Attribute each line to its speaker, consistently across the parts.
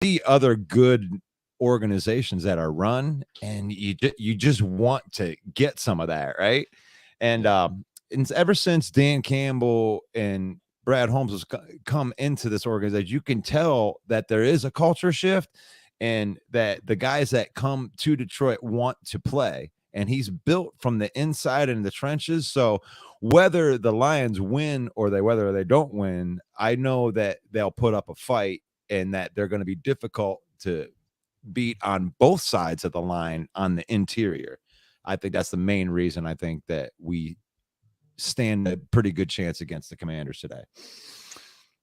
Speaker 1: see other good organizations that are run, and you just want to get some of that, right? And and ever since Dan Campbell and Brad Holmes has come into this organization, you can tell that there is a culture shift, and that the guys that come to Detroit want to play. And he's built from the inside in the trenches. So whether the Lions win or whether they don't win, I know that they'll put up a fight, and that they're going to be difficult to beat on both sides of the line on the interior. I think that's the main reason I think that we stand a pretty good chance against the Commanders today.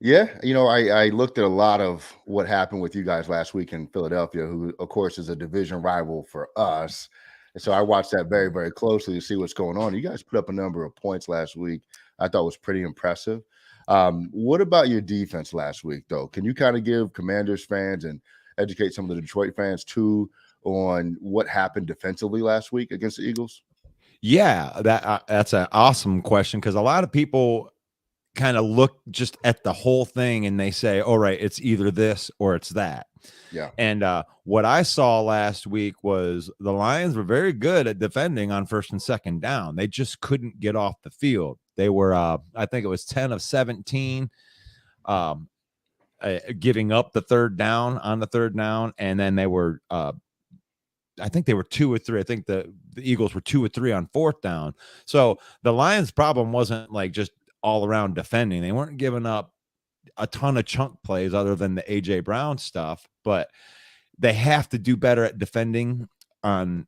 Speaker 2: Yeah, I looked at a lot of what happened with you guys last week in Philadelphia, who, of course, is a division rival for us. And so I watched that very, very closely to see what's going on. You guys put up a number of points last week I thought was pretty impressive. What about your defense last week, though? Can you kind of give Commanders fans and educate some of the Detroit fans, too, on what happened defensively last week against the Eagles?
Speaker 1: Yeah, that's an awesome question, because a lot of people kind of look just at the whole thing and they say, all right, it's either this or it's that.
Speaker 2: Yeah.
Speaker 1: And what I saw last week was the Lions were very good at defending on first and second down. They just couldn't get off the field. They were, I think it was 10 of 17, giving up the third down on the third down. And then they were, I think they were 2 or 3. I think the Eagles were 2 or 3 on fourth down. So the Lions' problem wasn't like just all around defending. They weren't giving up a ton of chunk plays other than the AJ Brown stuff, but they have to do better at defending on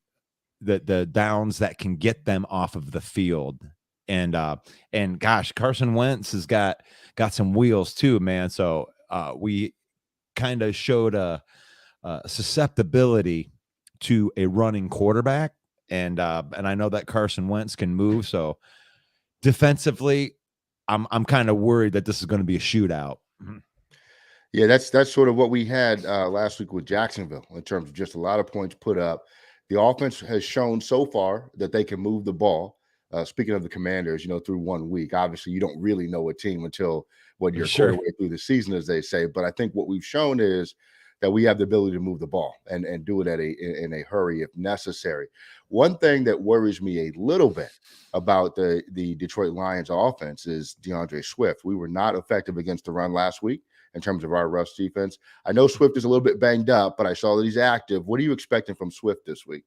Speaker 1: the downs that can get them off of the field. And gosh, Carson Wentz has got some wheels too, man. So we kind of showed a susceptibility to a running quarterback, and I know that Carson Wentz can move. So defensively, I'm kind of worried that this is going to be a shootout.
Speaker 2: Yeah, that's sort of what we had last week with Jacksonville in terms of just a lot of points put up. The offense has shown so far that they can move the ball. Speaking of the Commanders, through 1 week, obviously you don't really know a team until when you're
Speaker 1: Sure.
Speaker 2: quarter way through the season, as they say. But I think what we've shown is that we have the ability to move the ball and do it in a hurry if necessary. One thing that worries me a little bit about the Detroit Lions offense is Deandre Swift. We were not effective against the run last week in terms of our rush defense. I know Swift is a little bit banged up, but I saw that he's active. What are you expecting from Swift this week?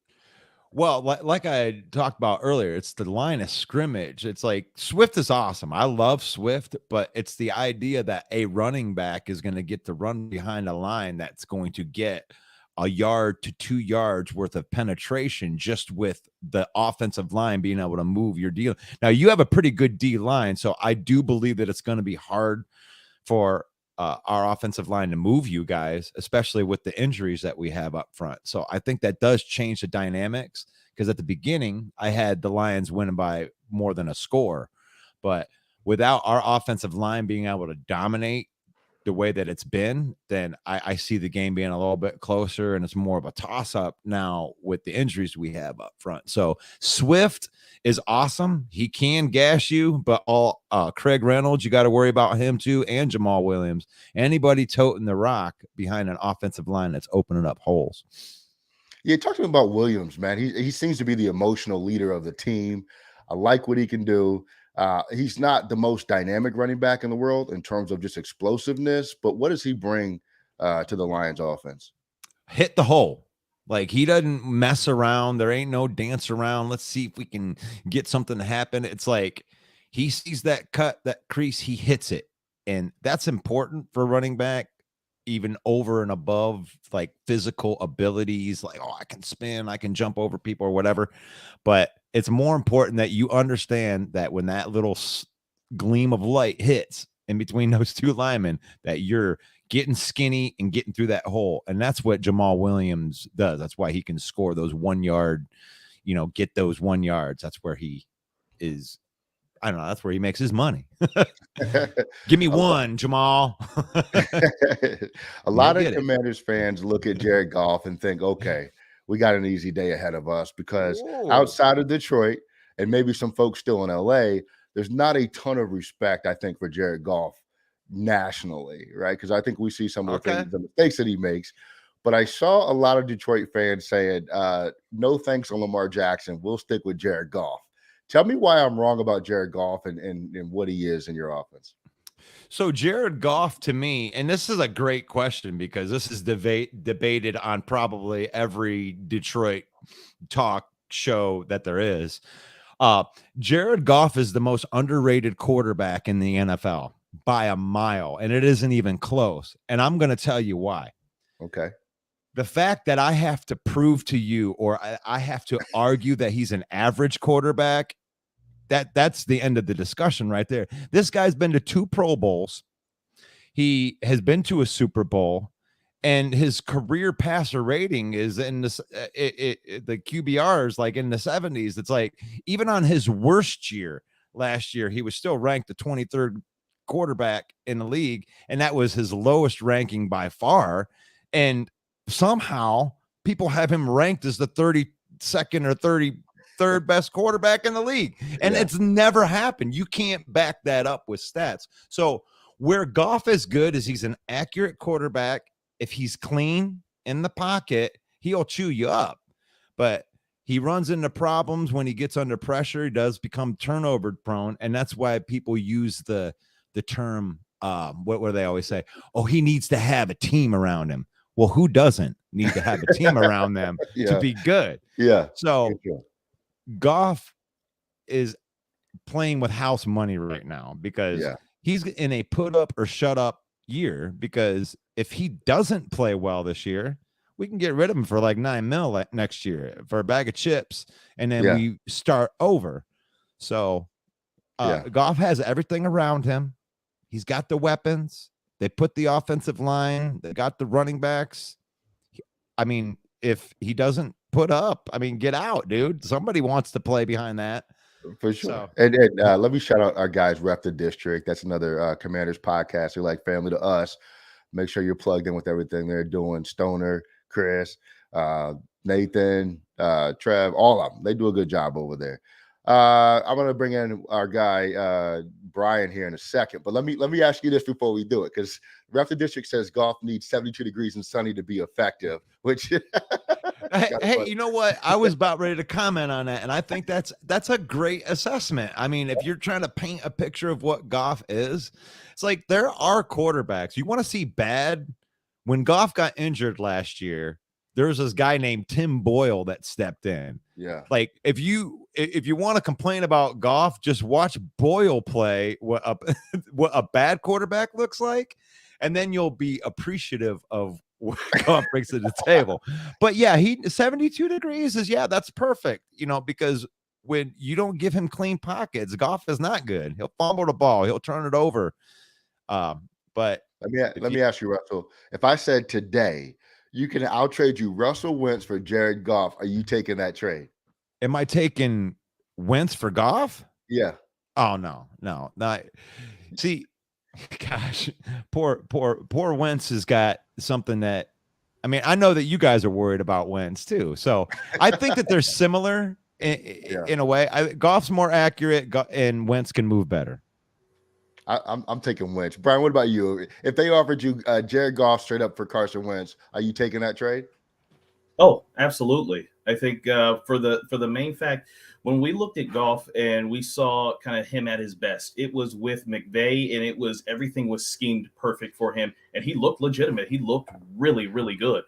Speaker 1: Well, like I talked about earlier, it's the line of scrimmage. It's like Swift is awesome. I love Swift, but it's the idea that a running back is going to get to run behind a line that's going to get a yard to 2 yards worth of penetration just with the offensive line being able to move your D. Now, you have a pretty good D line, so I do believe that it's going to be hard for our offensive line to move you guys, especially with the injuries that we have up front. So I think that does change the dynamics, because at the beginning I had the Lions winning by more than a score, but without our offensive line being able to dominate the way that it's been, then I see the game being a little bit closer, and it's more of a toss up now with the injuries we have up front. So Swift is awesome. He can gash you, but all Craig Reynolds, you got to worry about him too, and Jamal Williams. Anybody toting the rock behind an offensive line that's opening up holes.
Speaker 2: Yeah, talk to me about Williams, man. He seems to be the emotional leader of the team. I like what he can do. He's not the most dynamic running back in the world in terms of just explosiveness, but what does he bring to the Lions offense?
Speaker 1: Hit the hole. Like, he doesn't mess around. There ain't no dance around. Let's see if we can get something to happen. It's like he sees that cut, that crease, he hits it. And that's important for running back, even over and above like physical abilities. Like, oh, I can spin, I can jump over people or whatever. But it's more important that you understand that when that little gleam of light hits in between those two linemen, that you're getting skinny and getting through that hole. And that's what Jamal Williams does. That's why he can score those 1 yard, get those 1 yards. That's where he is. I don't know. That's where he makes his money. Give me one, Jamal.
Speaker 2: A lot of Commanders fans look at Jared Goff and think, okay, we got an easy day ahead of us, because outside of Detroit and maybe some folks still in LA, there's not a ton of respect, I think, for Jared Goff nationally, right? Because I think we see some of the
Speaker 1: Okay.
Speaker 2: things, the mistakes that he makes. But I saw a lot of Detroit fans saying, no thanks on Lamar Jackson. We'll stick with Jared Goff. Tell me why I'm wrong about Jared Goff and what he is in your offense.
Speaker 1: So Jared Goff to me, and this is a great question because this is debated on probably every Detroit talk show that there is. Uh, Jared Goff is the most underrated quarterback in the NFL by a mile, and it isn't even close. And I'm going to tell you why.
Speaker 2: Okay.
Speaker 1: The fact that I have to prove to you or I have to argue that he's an average quarterback, that's the end of the discussion right there. This guy's been to 2 Pro Bowls. He has been to a Super Bowl, and his career passer rating is in this. The QBR is like in the 70s. It's like even on his worst year last year, he was still ranked the 23rd quarterback in the league, and that was his lowest ranking by far. And somehow people have him ranked as the 32nd or 33rd best quarterback in the league, and
Speaker 2: Yeah.
Speaker 1: it's never happened. You can't back that up with stats. So where Goff is good is he's an accurate quarterback. If he's clean in the pocket, he'll chew you up. But he runs into problems when he gets under pressure. He does become turnover prone, and that's why people use the term. What do they always say? Oh, he needs to have a team around him. Well, who doesn't need to have a team around them to
Speaker 2: Yeah.
Speaker 1: be good?
Speaker 2: Yeah.
Speaker 1: So Goff is playing with house money right now because
Speaker 2: Yeah.
Speaker 1: he's in a put up or shut up year, because if he doesn't play well this year, we can get rid of him for like $9 million next year for a bag of chips, and then
Speaker 2: Yeah.
Speaker 1: we start over. So
Speaker 2: Yeah.
Speaker 1: Goff has everything around him. He's got the weapons. They put the offensive line. They got the running backs. I mean, if he doesn't put up, I mean, get out, dude. Somebody wants to play behind that.
Speaker 2: For sure.
Speaker 1: So,
Speaker 2: And let me shout out our guys, Rep the District. That's another Commanders podcast. They're like family to us. Make sure you're plugged in with everything they're doing. Stoner, Chris, Nathan, Trev, all of them. They do a good job over there. I'm gonna bring in our guy Brian here in a second, but let me ask you this before we do it, because Rep the District says golf needs 72 degrees and sunny to be effective, which
Speaker 1: hey, you know what? I was about ready to comment on that, and I think that's a great assessment. I mean, if you're trying to paint a picture of what Goff is, it's like there are quarterbacks you want to see bad. When Goff got injured last year, there was this guy named Tim Boyle that stepped in.
Speaker 2: Yeah.
Speaker 1: Like if you want to complain about Goff, just watch Boyle play what a bad quarterback looks like, and then you'll be appreciative of what Goff brings to the table. But yeah, 72 degrees is, yeah, that's perfect, because when you don't give him clean pockets, Goff is not good. He'll fumble the ball, he'll turn it over. But
Speaker 2: let me ask you, Russell. If I said today I'll trade you Russell Wentz for Jared Goff, are you taking that trade?
Speaker 1: Am I taking Wentz for Goff?
Speaker 2: Yeah.
Speaker 1: Oh no, not. See, gosh, poor Wentz has got something that, I mean, I know that you guys are worried about Wentz too. So I think that they're similar in a way. Goff's more accurate, and Wentz can move better.
Speaker 2: I'm taking Wentz. Brian, what about you? If they offered you Jared Goff straight up for Carson Wentz, are you taking that trade?
Speaker 3: Oh, absolutely. I think for the main fact, when we looked at Goff and we saw kind of him at his best, it was with McVay, and everything was schemed perfect for him, and he looked legitimate. He looked really, really good.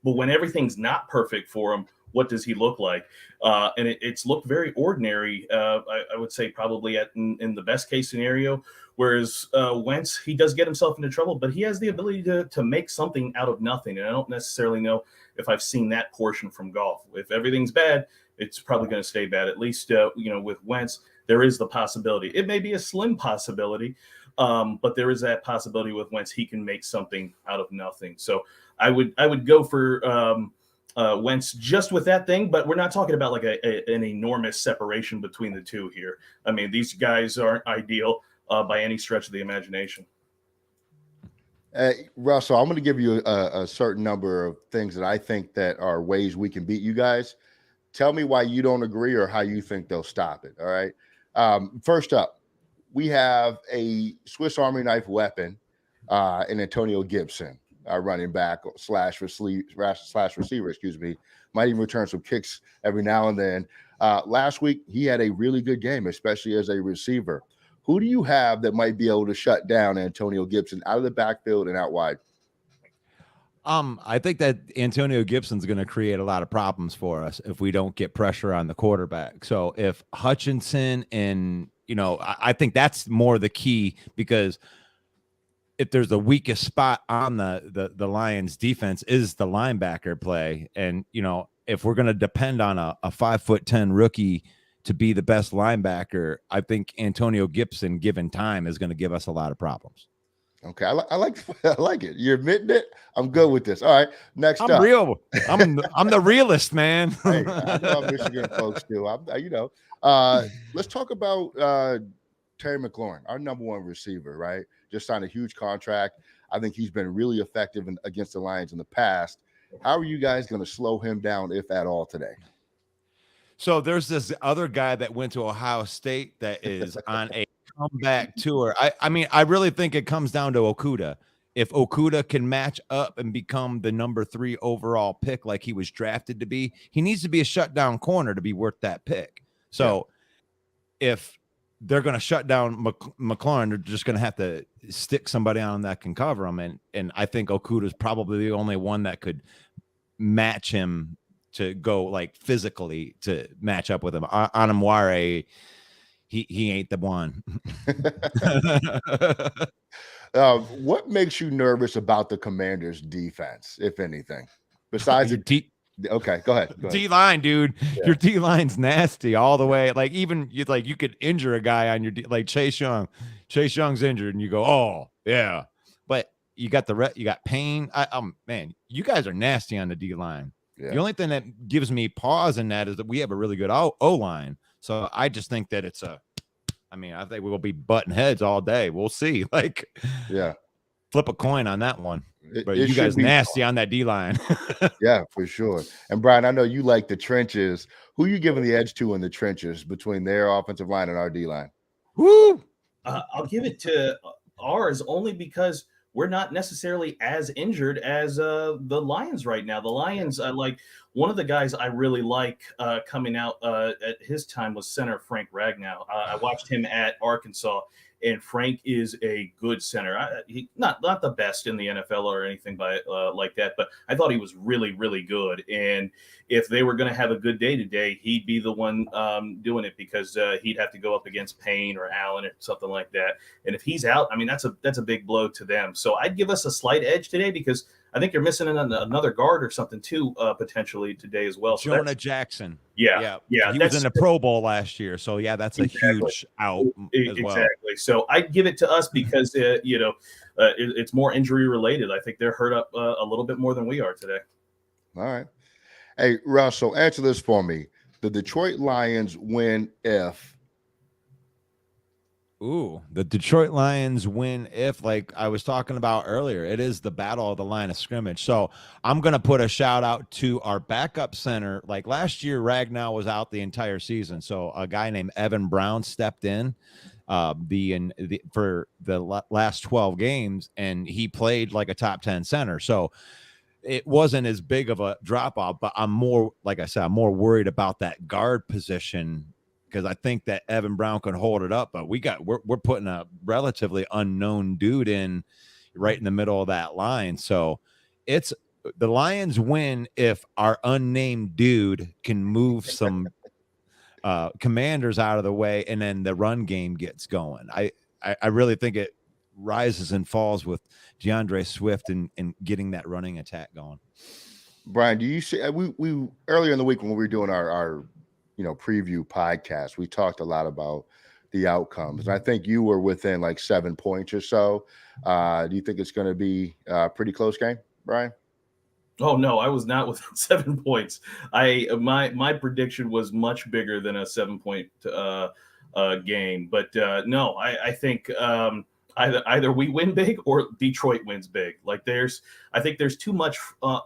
Speaker 3: But when everything's not perfect for him, what does he look like? And it's looked very ordinary. I would say probably in the best case scenario. Whereas Wentz, he does get himself into trouble, but he has the ability to make something out of nothing. And I don't necessarily know if I've seen that portion from Goff. If everything's bad, it's probably going to stay bad. At least, with Wentz, there is the possibility. It may be a slim possibility, but there is that possibility with Wentz. He can make something out of nothing. So I would go for Wentz just with that thing, but we're not talking about like an enormous separation between the two here. I mean, these guys aren't ideal by any stretch of the imagination.
Speaker 2: Russell, I'm going to give you a certain number of things that I think that are ways we can beat you guys. Tell me why you don't agree or how you think they'll stop it. All right. First up, we have a Swiss Army knife weapon and Antonio Gibson, running back slash receiver, might even return some kicks every now and then. Last week, he had a really good game, especially as a receiver. Who do you have that might be able to shut down Antonio Gibson out of the backfield and out wide?
Speaker 1: I think that Antonio Gibson's going to create a lot of problems for us if we don't get pressure on the quarterback. So if Hutchinson and, I think that's more the key, because if there's the weakest spot on the Lions defense is the linebacker play. And, if we're going to depend on a 5'10" rookie to be the best linebacker, I think Antonio Gibson, given time, is going to give us a lot of problems.
Speaker 2: Okay, I like it. You're admitting it. I'm good with this. All right, next
Speaker 1: I'm
Speaker 2: up.
Speaker 1: real. I'm the realist, man.
Speaker 2: Hey, I know Michigan folks do. Let's talk about Terry McLaurin, our number one receiver. Right, just signed a huge contract. I think he's been really effective against the Lions in the past. How are you guys going to slow him down, if at all, today?
Speaker 1: So there's this other guy that went to Ohio State that is on a comeback tour. I really think it comes down to Okudah. If Okudah can match up and become the number 3 overall pick like he was drafted to be, he needs to be a shutdown corner to be worth that pick. So if they're going to shut down Mclaurin, they're just going to have to stick somebody on that can cover him. And I think Okudah is probably the only one that could match him to go like physically to match up with him. Anamware, he ain't the one.
Speaker 2: What makes you nervous about the Commanders' defense, if anything, besides okay, go ahead.
Speaker 1: D-line, dude. Yeah. Your D-line's nasty all the way. Like even you could injure a guy on your like Chase Young. Chase Young's injured, and you go, oh yeah. But you got you got Payne. Man, you guys are nasty on the D-line. Yeah. The only thing that gives me pause in that is that we have a really good O-line. So I just think that I think we'll be butting heads all day. We'll see. Flip a coin on that one. But you guys nasty on that D-line.
Speaker 2: Yeah, for sure. And Brian, I know you like the trenches. Who are you giving the edge to in the trenches between their offensive line and our D-line?
Speaker 1: Woo!
Speaker 3: I'll give it to ours only because we're not necessarily as injured as the Lions right now. The Lions, one of the guys I really like coming out at his time was center Frank Ragnow. I watched him at Arkansas, and Frank is a good center. He not the best in the NFL or anything like that, but I thought he was really, really good. And if they were going to have a good day today, he'd be the one doing it, because he'd have to go up against Payne or Allen or something like that. And if he's out, that's a big blow to them. So I'd give us a slight edge today, because I think you're missing another guard or something too, potentially today as well. So
Speaker 1: Jonah Jackson.
Speaker 3: Yeah.
Speaker 1: He was in the Pro Bowl last year. So that's a huge out as well.
Speaker 3: Exactly. So I'd give it to us because, it's more injury related. I think they're hurt up a little bit more than we are today.
Speaker 2: All right. Hey, Russell, answer this for me. The Detroit Lions win if?
Speaker 1: The Detroit Lions win if, like I was talking about earlier, it is the battle of the line of scrimmage. So I'm going to put a shout out to our backup center. Like last year, Ragnow was out the entire season. So a guy named Evan Brown stepped in for the last 12 games, and he played like a top 10 center. So it wasn't as big of a drop off, but I'm more worried about that guard position, because I think that Evan Brown can hold it up, but we're putting a relatively unknown dude in right in the middle of that line. So it's the Lions win if our unnamed dude can move some commanders out of the way, and then the run game gets going. I really think it rises and falls with Deandre Swift and getting that running attack going.
Speaker 2: Brian, do you see we earlier in the week when we were doing our preview podcast, we talked a lot about the outcomes. And I think you were within like 7 points or so. Do you think it's going to be a pretty close game, Brian?
Speaker 3: Oh no, I was not within 7 points. My prediction was much bigger than a 7-point game. But no, I think either we win big or Detroit wins big. I think there's too much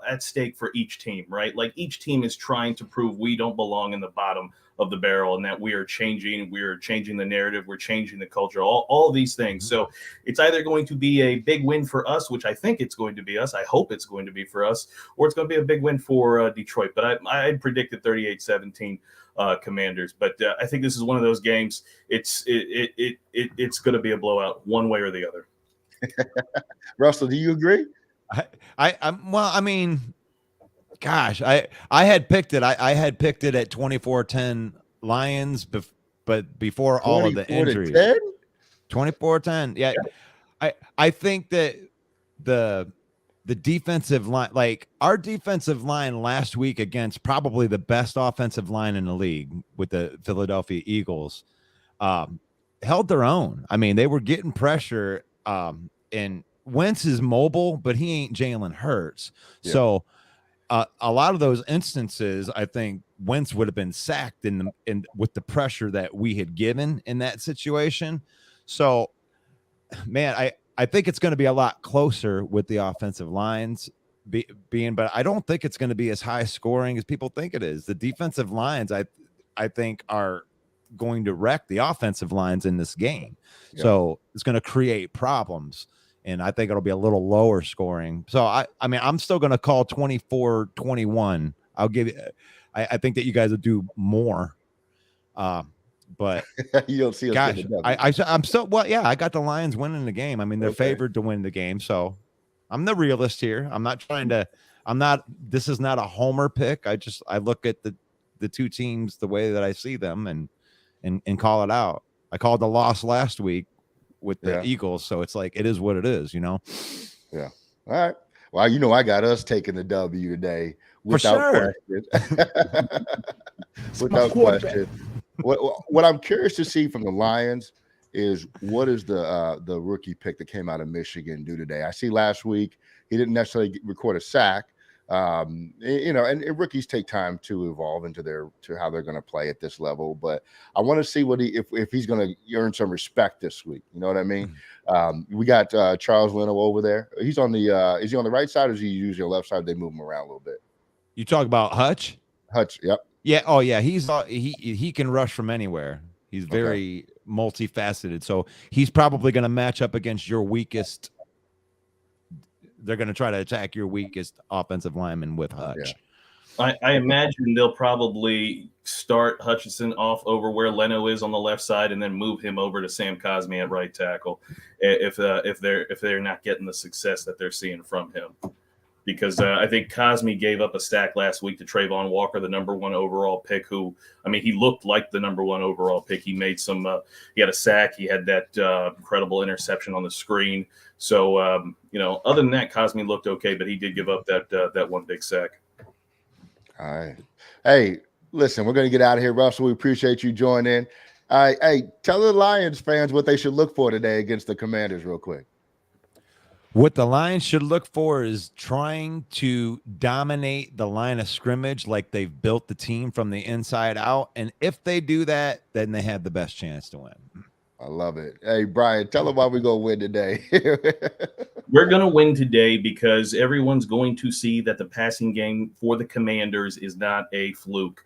Speaker 3: at stake for each team, right? Like each team is trying to prove we don't belong in the bottom of the barrel, and that we are changing the narrative, we're changing the culture, all of these things. So it's either going to be a big win for us, which I think it's going to be us. I hope it's going to be for us, or it's going to be a big win for Detroit. But I predicted 38-17 Commanders. But I think this is one of those games. It's going to be a blowout one way or the other.
Speaker 2: Russell, do you agree?
Speaker 1: Well, I mean, gosh, I had picked it. I had picked it at 24-10 Lions, but before all of the injuries. 24-10. Yeah. I think that the defensive line, like our defensive line last week against probably the best offensive line in the league with the Philadelphia Eagles, held their own. I mean, they were getting pressure, and Wentz is mobile, but he ain't Jalen Hurts. Yeah. So a lot of those instances, I think Wentz would have been sacked in with the pressure that we had given in that situation. So, man, I think it's going to be a lot closer with the offensive lines being, but I don't think it's going to be as high scoring as people think it is. The defensive lines, I think, are going to wreck the offensive lines in this game. Yeah. So it's going to create problems, and I think it'll be a little lower scoring. So I mean, I'm still going to call 24-21. I'll give you. I think that you guys will do more. But
Speaker 2: you don't see us.
Speaker 1: Gosh, I'm still, well, yeah, I got the Lions winning the game. I mean, they're favored to win the game. So I'm the realist here. This is not a homer pick. I look at the two teams the way that I see them and call it out. I called the loss last week with the Eagles. So it's like, it is what it is, you know?
Speaker 2: Yeah. All right. Well, I got us taking the W today without question. Without question. What I'm curious to see from the Lions is what is the rookie pick that came out of Michigan do today? I see last week he didn't necessarily record a sack, and rookies take time to evolve to how they're going to play at this level. But I want to see if he's going to earn some respect this week. You know what I mean? We got Charles Leno over there. He's on the is he on the right side or is he usually on the left side? They move him around a little bit.
Speaker 1: You talk about Hutch?
Speaker 2: Hutch, yep.
Speaker 1: Yeah. Oh, yeah. He can rush from anywhere. He's very multifaceted. So he's probably going to match up against your weakest. They're going to try to attack your weakest offensive lineman with Hutch.
Speaker 3: Yeah. I imagine they'll probably start Hutchinson off over where Leno is on the left side, and then move him over to Sam Cosmi at right tackle if they're not getting the success that they're seeing from him. Because I think Cosmi gave up a stack last week to Trayvon Walker, the number 1 overall pick, who, I mean, he looked like the number 1 overall pick. He made he had a sack. He had that incredible interception on the screen. So, other than that, Cosmi looked okay, but he did give up that one big sack.
Speaker 2: All right. Hey, listen, we're going to get out of here, Russell. We appreciate you joining in. Hey, tell the Lions fans what they should look for today against the Commanders real quick.
Speaker 1: What the Lions should look for is trying to dominate the line of scrimmage like they've built the team from the inside out. And if they do that, then they have the best chance to win.
Speaker 2: I love it. Hey, Brian, tell them why we're going to win today.
Speaker 3: We're going to win today because everyone's going to see that the passing game for the Commanders is not a fluke.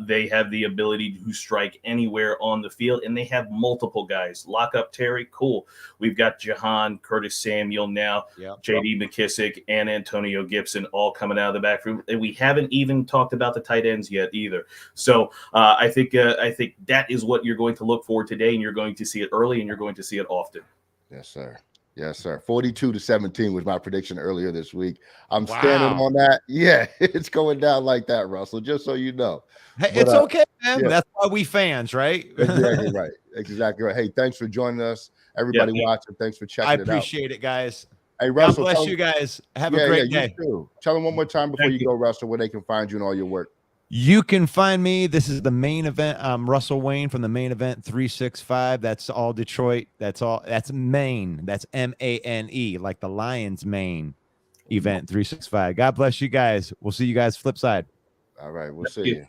Speaker 3: They have the ability to strike anywhere on the field, and they have multiple guys. Lock up Terry, cool. We've got Jahan, Curtis Samuel now, J.D. McKissick, and Antonio Gibson all coming out of the backfield. And we haven't even talked about the tight ends yet either. So I think that is what you're going to look for today, and you're going to see it early, and you're going to see it often.
Speaker 2: Yes, sir. Yes, sir. 42-17 was my prediction earlier this week. I'm standing on that. Yeah, it's going down like that, Russell, just so you know.
Speaker 1: Hey, but, it's okay, man. Yeah. That's why we fans, right?
Speaker 2: Exactly right. Exactly right. Hey, thanks for joining us. Everybody watching, thanks for checking it out.
Speaker 1: I appreciate it, guys.
Speaker 2: Hey, Russell.
Speaker 1: God bless you guys. Have a great day.
Speaker 2: You too. Tell them one more time before you go, Russell, where they can find you and all your work.
Speaker 1: You can find me. This is the main event. I'm Russell Wayne from the Main Event 365. That's all Detroit. That's Maine. That's MANE, like the Lions Maine Event 365. God bless you guys. We'll see you guys flip side.
Speaker 2: All right. We'll see you.